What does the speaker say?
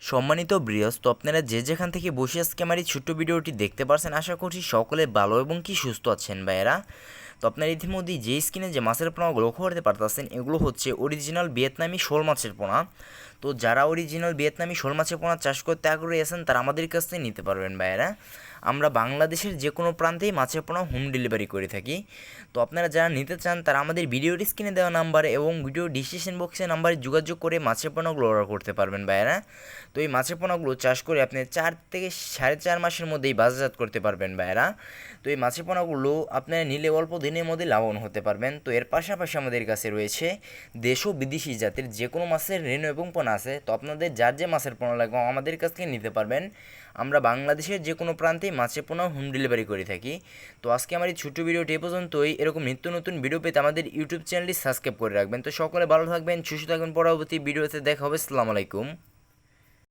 সম্মানিত ব্রিয়স, তো আপনারা যে যেখান থেকে বসে আজকে আমার এই ছোট্ট ভিডিওটি দেখতে পারছেন, আশা করছি সকলে ভালো এবং কি সুস্থ আছেন ভাইয়েরা। তো আপনারা ইতিমধ্যেই যে স্কিনে যে মাছের পোনাগুলো লক্ষ্য করতে পারতেছেন, এগুলো হচ্ছে অরিজিনাল ভিয়েতনামি শোল মাছের পোনা। তো যারা অরিজিনাল ভিয়েতনামি শোল মাছের পোনা চাষ করতে আগ্রহী আছেন, তারা আমাদের কাছ থেকে নিতে পারবেন ভাইয়েরা। আমরা বাংলাদেশের যে কোনো প্রান্তেই মাছের পোনা হোম ডেলিভারি করে থাকি। তো আপনারা যারা নিতে চান, তারা আমাদের ভিডিওর স্ক্রিনে দেওয়া নাম্বার এবং ভিডিও ডিসক্রিপশন বক্সে নাম্বারে যোগাযোগ করে মাছের পোনাগুলো অর্ডার করতে পারবেন ভাইয়েরা। তো এই মাছের পোনাগুলো চাষ করে আপনি 4 থেকে 4.5 মাসের মধ্যেই বাজারজাত করতে পারবেন ভাইয়েরা। তো এই মাছের পোনাগুলো আপনারা নিলে অল্প দিনের মধ্যে লাভবান হতে পারবেন। তো এর পাশাপাশি আমাদের কাছে রয়েছে দেশ ও বিদেশি জাতের যে কোনো মাছের রেণু এবং পোনা আছে। তো আপনাদের যার যে মাছের পোনা লাগবে আমাদের কাছ থেকে নিতে পারবেন। আমরা বাংলাদেশের যে কোনো প্রান্তেই মাছের পোনা হোম ডেলিভারি করে থাকি। তো আজকে আমার এই ছোট্ট ভিডিওটি এ পর্যন্তই। এরকম নিত্য নতুন ভিডিও পেতে আমাদের ইউটিউব চ্যানেলটি সাবস্ক্রাইব করে রাখবেন। তো সকলে ভালো থাকবেন, সুস্থ থাকবেন। পরবর্তী ভিডিওতে দেখা হবে। আসসালামু আলাইকুম।